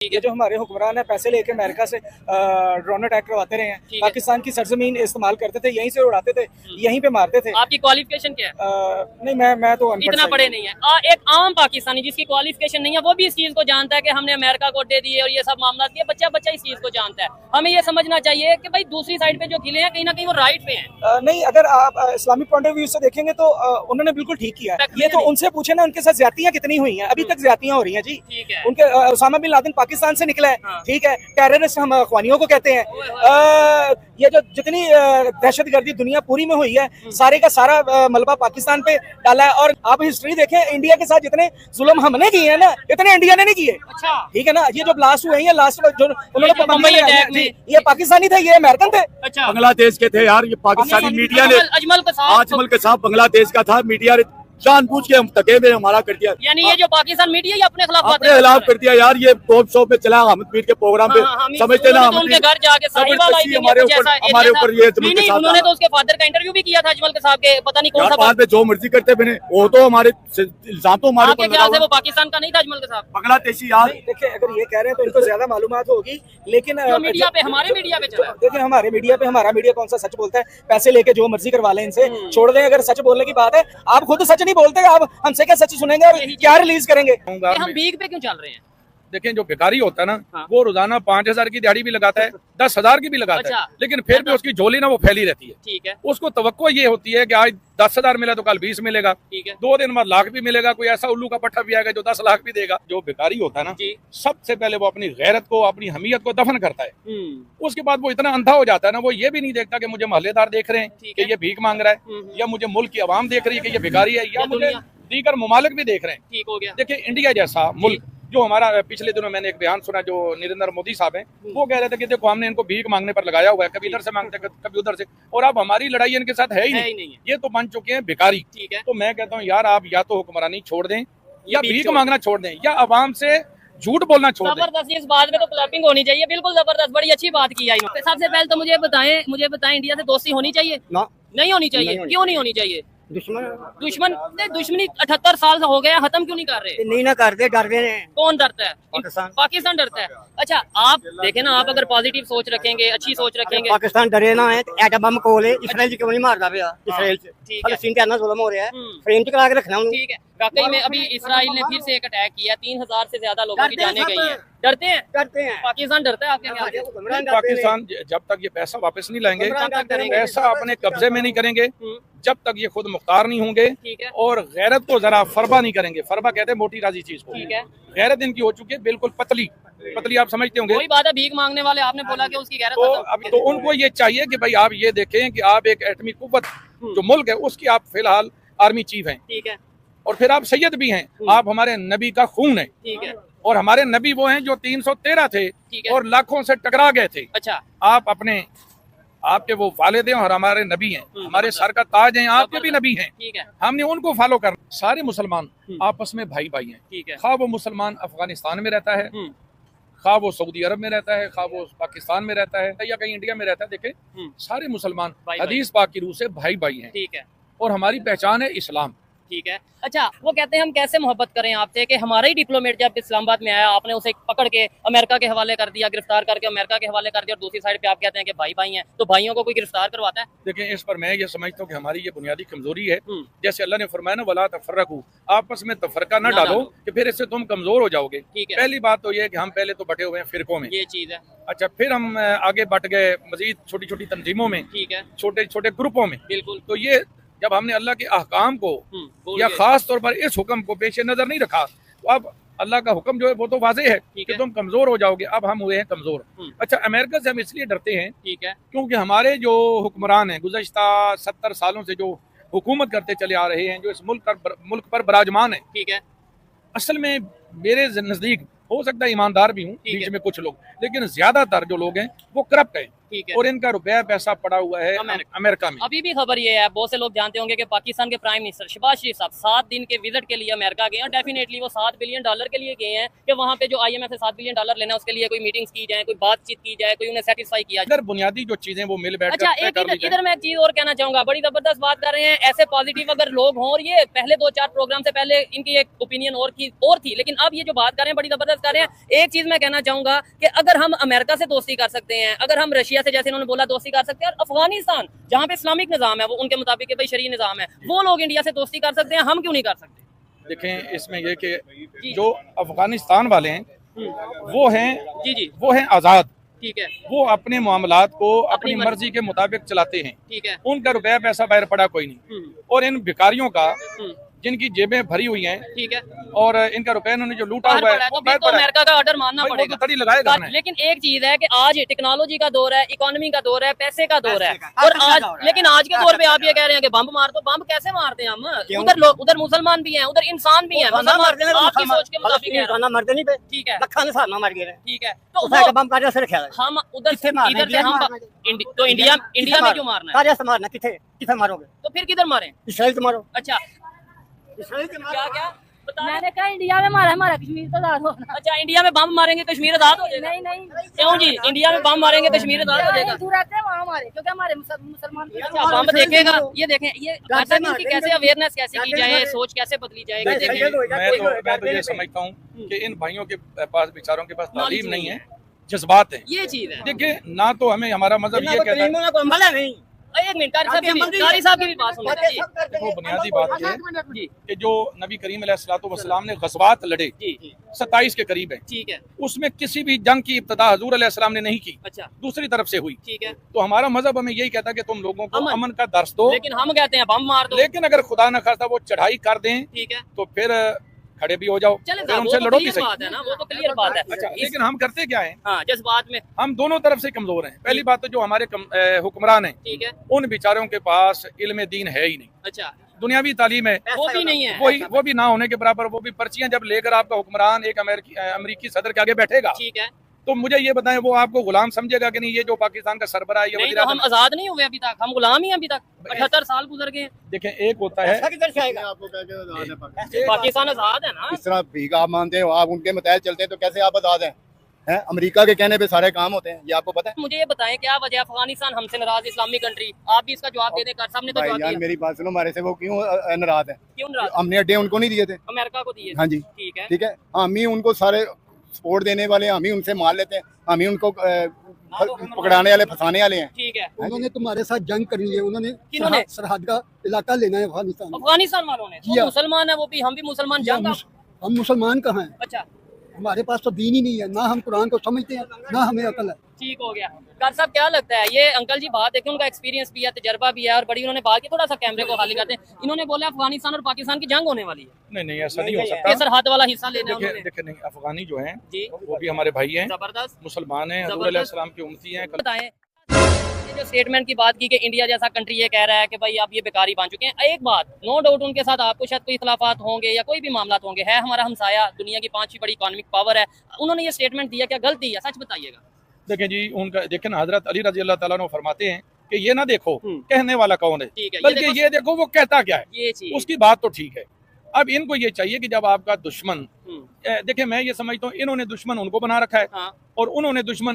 ये जो हमारे हुक्मरान है पैसे लेके अमेरिका से ड्रोन अटैक करवाते रहे हैं, पाकिस्तान की सरजमीन इस्तेमाल करते थे, यहीं से उड़ाते थे, यहीं पे मारते थे। आपकी क्वालिफिकेशन क्या है? नहीं, मैं तो इतना पढ़े नहीं है। एक आम पाकिस्तानी जिसकी क्वालिफिकेशन नहीं है वो भी इस चीज को जानता है कि हमने अमेरिका को दे दिए और ये सब मामला दिए। बच्चा बच्चा इस चीज को जानता है। हमें ये समझना चाहिए कि भाई दूसरी साइड पे जो गिले हैं कहीं ना कहीं वो राइट पे हैं। नहीं, अगर आप इस्लामिक पॉइंट ऑफ व्यू से देखेंगे तो उन्होंने बिल्कुल ठीक किया है। ये तो उनसे पूछे ना उनके साथ ज्यादतियां कितनी हुई हैं, अभी तक ज्यादतियां हो रही हैं जी। उनके उसामा बिन लादेन पाकिस्तान से निकला है, ठीक है, टेररिस्ट हम अखवानियों को कहते हैं। ये जो जितनी दहशतगर्दी दुनिया पूरी में हुई है, सारे का सारा मलबा पाकिस्तान पे डाला है। और आप हिस्ट्री देखें, इंडिया के साथ जितने जुल्म हमने किए हैं ना, इतने इंडिया ने नहीं किए। अच्छा, ठीक है ना। ये जो ब्लास्ट हुए हैं, लास्ट जो उन्होंने ये पाकिस्तानी थे, ये अमेरिकन थे। अच्छा, बांग्लादेश के थे यार। ये पाकिस्तानी मीडिया ने अजमल के साथ बांग्लादेश का था, मीडिया ने जानबूझ के हम तके में हमारा कर दिया। यानी ये जो पाकिस्तान मीडिया ये अपने खिलाफ कर दिया यार। ये टॉप शो पे चला अहमद मीर के प्रोग्राम पे, समझते ना उनके घर जाके हमारे ऊपर ये उन्होंने तो उसके फादर का इंटरव्यू भी किया था अजमल के साहब के, पता नहीं कौन सा बाद में जो मर्जी करते बने, वो तो हमारे इल्जाम तो हमारे ऊपर ख्याल से वो पाकिस्तान का नहीं था अजमल के साहब, बांग्लादेशी यार। देखिए, अगर ये कह रहे हैं तो इनको ज्यादा मालूमात होगी, लेकिन मीडिया पे हमारे मीडिया पे चला। देखिए, हमारे मीडिया पे हमारा मीडिया कौन सा सच बोलता है? पैसे लेके जो मर्जी करवा लें इनसे, छोड़ दें। अगर सच बोलने की बात है, आप खुद सच नहीं बोलते, आप हमसे क्या सच सुनेंगे और क्या रिलीज करेंगे? हम भीख पे क्यों चल रहे हैं? देखें, जो भिखारी होता है ना, वो रोजाना 5,000 की दिहाड़ी भी लगाता है, 10,000 की भी लगाता है, लेकिन फिर भी उसकी झोली ना वो फैली रहती है। ठीक है, उसको तवक्को ये होती है कि आज 10,000 मिला तो कल 20 मिलेगा, ठीक है, 2 दिन बाद लाख भी मिलेगा। कोई ऐसा उल्लू का पट्टा भी आएगा जो 10 लाख भी देगा। जो भिखारी होता है ना, सबसे पहले वो अपनी गैरत को, अपनी हमीयत को दफन करता है। उसके बाद वो इतना अंधा हो जाता है ना, वो ये भी नहीं देखता कि मुझे मोहल्लेदार देख रहे हैं कि ये भीख मांग रहा है, या मुझे मुल्क की आवाम देख रही है कि ये भिखारी है, या मुझे दीगर ममालिक भी देख रहे हैं। ठीक हो गया। देखिए, इंडिया जैसा मुल्क, जो हमारा पिछले दिनों मैंने एक बयान सुना जो नरेंद्र मोदी साहब हैं, वो कह रहे थे कि देखो हमने इनको भीख मांगने पर लगाया हुआ है, कभी इधर से मांगते कभी उधर से, और अब हमारी लड़ाई इनके साथ है ही नहीं। ये तो बन चुके हैं भिखारी। ठीक है, तो मैं कहता हूँ यार, आप या तो हुक्मरानी छोड़ दें, या भीख मांगना छोड़ दें, या अवाम से झूठ बोलना छोड़ दें। जबरदस्त, इस बात में तो क्लैपिंग होनी चाहिए। बिल्कुल जबरदस्त, बड़ी अच्छी बात की है। सबसे पहले तो मुझे बताएं इंडिया से दोस्ती होनी चाहिए? नहीं होनी चाहिए। क्यों नहीं होनी चाहिए? दुश्मनी 78 साल हो गया, खत्म क्यों नहीं कर रहे? नहीं ना करते, डर रहे हैं। कौन डरता है? पाकिस्तान डरता है। अच्छा, आप देखें ना, आप अगर पॉजिटिव सोच रखेंगे, अच्छी सोच रखेंगे। पाकिस्तान डरे ना है, एटम बम कोल है, इसराइल क्यों नहीं मारता पिया? इसराइल से फलस्तीन के जुल्म हो रहा है, फ्रेम च करा के रखना। ठीक है, वाकई में अभी इसराइल ने फिर से एक अटैक किया, 3,000 से ज्यादा लोगों की जाने गई हैं। डरते हैं पाकिस्तान डरता है। आपके ख्याल? पाकिस्तान जब तक ये पैसा वापस नहीं लाएंगे, पैसा अपने कब्जे में नहीं करेंगे, जब तक ये खुद मुख्तार नहीं होंगे, और गैरत को जरा फरबा नहीं करेंगे। फरबा कहते हैं मोटी राजी चीज को। ठीक है, गैरत इनकी हो चुकी है बिल्कुल पतली। आप समझते होंगे। वही बात है, भीख मांगने वाले आपने बोला कि उसकी गैरत तो अभी तो उनको ये चाहिए कि भाई आप ये देखें कि आप एक एटमी कुव्वत जो मुल्क है उसकी आप फिलहाल आर्मी चीफ हैं। ठीक है, और फिर आप सैयद भी हैं, आप हमारे नबी का खून है। ठीक है, और हमारे नबी वो हैं जो 313 थे और लाखों से टकरा गए थे। अच्छा, आप आपके वो वालिद हैं और हमारे नबी हैं, हमारे सर का ताज हैं, आपके भी नबी हैं। ठीक है, हमने उनको फॉलो करना। सारे मुसलमान आपस में भाई भाई हैं। ठीक है, खा वो मुसलमान अफगानिस्तान में रहता है, खा वो सऊदी अरब में रहता है, खा वो पाकिस्तान में रहता है, या कहीं इंडिया में रहता है। देखे, सारे मुसलमान हदीस पाक की रूह से भाई भाई हैं। ठीक है, और हमारी पहचान है इस्लाम। ठीक है। अच्छा, वो कहते हैं हम कैसे मोहब्बत करें आपसे कि हमारा ही डिप्लोमेट जब इस्लामाबाद में आया, आपने उसे पकड़ के अमेरिका के हवाले कर दिया, गिरफ्तार करके अमेरिका के हवाले कर दिया, और दूसरी साइड पे आप कहते हैं कि भाई भाई हैं, तो भाइयों को कोई गिरफ्तार करवाता है? देखिए, इस पर मैं ये समझता हूँ कि हमारी ये बुनियादी कमजोरी है। जैसे अल्लाह ने फरमाया ना, वला तफर्रकू, आपस में तफरका न डालो कि फिर इससे तुम कमजोर हो जाओगे। पहली बात तो ये कि हम पहले तो बटे हुए हैं फिरकों में, ये चीज है। अच्छा, फिर हम आगे बट गए मजीद छोटी छोटी तंजीमों में, ठीक है, छोटे छोटे ग्रुपों में। बिल्कुल। तो ये जब हमने अल्लाह के अहकाम को या खास तौर पर इस हुक्म को पेश नजर नहीं रखा, तो अब अल्लाह का हुक्म जो है वो तो वाज़ेह है कि तुम कमजोर हो जाओगे। अब हम हुए हैं कमजोर। अच्छा, अमेरिका से हम इसलिए डरते हैं, ठीक है, क्योंकि हमारे जो हुक्मरान हैं गुज़श्ता 70 सालों से जो हुकूमत करते चले आ रहे हैं, जो इस मुल्क पर बराजमान है, ठीक है, असल में मेरे नजदीक हो सकता है ईमानदार भी हूँ बीच में कुछ लोग, लेकिन ज्यादातर जो लोग हैं वो करप्ट हैं। ठीक है। और इनका रुपया पैसा पड़ा हुआ है अमेरिका में। अभी भी खबर ये है, बहुत से लोग जानते होंगे कि पाकिस्तान के प्राइम मिनिस्टर शहबाज शरीफ साहब 7 दिन के विजिट के लिए अमेरिका गए हैं। डेफिनेटली वो $7 बिलियन के लिए गए हैं कि वहाँ पे जो IMF से $7 बिलियन लेना, उसके लिए कोई मीटिंग्स की जाए, कोई बातचीत की जाए, कोई उन्हें सेटिस्फाई किया जाए। इधर बुनियादी जो चीजें वो मिल बैठ अच्छा, इधर मैं एक चीज और कहना चाहूंगा, बड़ी जबरदस्त बात कर रहे हैं। ऐसे पॉजिटिव अगर लोग हों, और ये पहले 2-4 प्रोग्राम से पहले इनकी एक ओपिनियन और थी, लेकिन अब ये जो बात कर रहे हैं बड़ी जबरदस्त कर रहे हैं। एक चीज मैं कहना चाहूंगा कि अगर हम अमेरिका से दोस्ती कर सकते हैं, अगर हम रशिया से, जैसे इन्होंने बोला, दोस्ती कर सकते हैं, और अफगानिस्तान जहाँ पे इस्लामिक निजाम है, वो उनके मुताबिक भाई शरीय निजाम है, वो लोग इंडिया से दोस्ती कर सकते हैं, हम क्यों नहीं कर सकते? देखें, इसमें ये कि जो अफगानिस्तान वाले हैं वो हैं जी वो हैं आजाद। ठीक है। वो अपने मामलात को अपनी मर्जी के मुताबिक चलाते हैं। ठीक है। उनका रुपया पैसा बाहर पड़ा कोई नहीं। और इन भिखारियों का जिनकी जेबें भरी हुई हैं, ठीक है, और इनका रुपया इन्होंने जो लूटा हुआ है वो तो अमेरिका का ऑर्डर मानना पड़ेगा, तड़ी लगाएगा। लेकिन एक चीज है कि आज टेक्नोलॉजी का दौर है, इकोनॉमी का दौर है, पैसे का दौर है, और आज लेकिन आज के दौर पे आप ये कह रहे हैं कि बम्ब मार दो। बम्ब कैसे मारते हैं हम? उधर लोग, उधर मुसलमान भी हैं, उधर इंसान भी हैं। आपकी सोच के मुताबिक है। ठीक है, ठीक है, तो हम उधर इधर से हम तो इंडिया में क्यों मारना है? किथे मारोगे? तो फिर किधर मारें? इसराइल से मारो। अच्छा, क्या मैंने कहा इंडिया में मारा, हमारा कश्मीर तो आजाद हो। अच्छा, इंडिया में बम मारेंगे कश्मीर आजाद हो जाएगा? नहीं, क्यों जी? इंडिया में बम मारेंगे कश्मीर आजाद हो जाएगा? दूर रहते हैं वहाँ हमारे, क्योंकि हमारे मुसलमान। अच्छा, बम देखेगा, ये देखें, ये इनकी कैसे अवेयरनेस कैसे की जाए, सोच कैसे बदली जाएगी? मैं तो ये समझता हूँ कि इन भाइयों के पास, बेचारों के पास तालीम नहीं है, जज्बात है। ये चीज है। देखिए, ना तो हमें हमारा मजहब ये कहता है। एक मिनट, कारी साहब की भी बात सुनिए। देखो, बुनियादी बात ये है कि जो नबी करीम अलैहिस्सलाम ने गज़वात लड़े 27 के करीब है, ठीक है, उसमें किसी भी जंग की इब्तिदा हुजूर अलैहिस्सलाम ने नहीं की। अच्छा, दूसरी तरफ से हुई। ठीक है, तो हमारा मजहब हमें यही कहता है कि तुम लोगों को अमन का दर्स दो, लेकिन हम कहते हैं बम मार दो। लेकिन अगर खुदा न खास्ता वो चढ़ाई कर दें, ठीक है, तो फिर खड़े भी हो जाओ, फिर उनसे लड़ो भी सही। बात है ना, वो तो क्लियर बात है। अच्छा, लेकिन हम करते क्या है? हाँ, जिस बात में हम दोनों तरफ से कमजोर हैं। पहली बात तो जो हमारे हुक्मरान हैं, ठीक है, उन बेचारों के पास इल्म दीन है ही नहीं। अच्छा, दुनियावी तालीम है वो भी नहीं है, वो भी ना होने के बराबर। वो भी पर्चियां जब लेकर आपका हुक्मरान एक अमेरिकी सदर के आगे बैठेगा, ठीक है, तो मुझे ये बताएं, वो आपको गुलाम समझेगा कि नहीं? ये जो पाकिस्तान का सरबराह है, नहीं, तो हम आजाद नहीं हुए अभी तक, हम गुलाम ही अभी तक। 78 साल गुजर गए। देखें, एक होता है पाकिस्तान आजाद है ना। इस तरह भीख आप मानते हो, आप उनके मुताबिक चलते हैं, तो कैसे आप आजाद हैं? अमेरिका के कहने पे सारे काम होते हैं, ये आपको पता है? मुझे ये बताएं, क्या वजह अफगानिस्तान हमसे नाराज, इस्लामिक कंट्री? आप भी इसका जवाब दे दें, सामने तो जवाब दिया। मेरी बात सुनो, हमारे से वो क्यों नाराज है? क्यों नाराज? हमने अड्डे उनको नहीं दिए थे, अमेरिका को दिए। हाँ जी, ठीक है, ठीक है। हम ही उनको सारे सपोर्ट देने वाले, हम ही उनसे माल लेते हैं, हम ही उनको पकड़ाने वाले, फंसाने वाले हैं। ठीक है, उन्होंने तुम्हारे साथ जंग करनी है, उन्होंने किन्होंने? सरहद का इलाका लेना है अफगानिस्तान वालों ने। वो मुसलमान है, वो भी, हम भी मुसलमान। जंग हम मुसलमान कहाँ हैं? अच्छा, हमारे पास तो दीन ही नहीं है, ना हम कुरान को समझते हैं, ना हमें अकल है। ठीक हो गया। कार साहब, क्या लगता है ये अंकल जी बात है कि उनका एक्सपीरियंस भी है, तजर्बा भी है, और बड़ी उन्होंने बात की, थोड़ा सा कैमरे को खाली करते हैं, इन्होंने बोला अफगानिस्तान और पाकिस्तान की जंग होने वाली है। नहीं, ऐसा नहीं हो सकता। सरहद वाला हिस्सा लेना है। देखिए, नहीं, अफगानी जो हैं जी, वो भी हमारे भाई हैं, जबरदस्त मुसलमान हैं, हुजूर अलैहिस्सलाम की उम्मती हैं। बताएं, ये जो स्टेटमेंट की बात की कि इंडिया जैसा कंट्री ये कह रहा है कि भाई आप ये बेकारी बन चुके हैं। एक बात, नो डाउट उनके साथ आपको शायद कोई इख्लाफात होंगे या कोई भी मामला होंगे, है हमारा हमसाया, दुनिया की 5वीं बड़ी इकोनॉमिक पावर है, उन्होंने ये स्टेटमेंट दिया, क्या गलती है? सच बताइएगा। देखें जी, उनका देखें ना, हजरत अली रजी अल्लाह ताला ने फरमाते हैं कि ये ना देखो कहने वाला कौन है, बल्कि ये देखो वो कहता क्या है। ये चीज, उसकी बात तो ठीक है। अब इनको ये चाहिए कि जब आपका दुश्मन, देखिए मैं ये समझता हूँ, इन्होंने दुश्मन उनको बना रखा है, और उन्होंने दुश्मन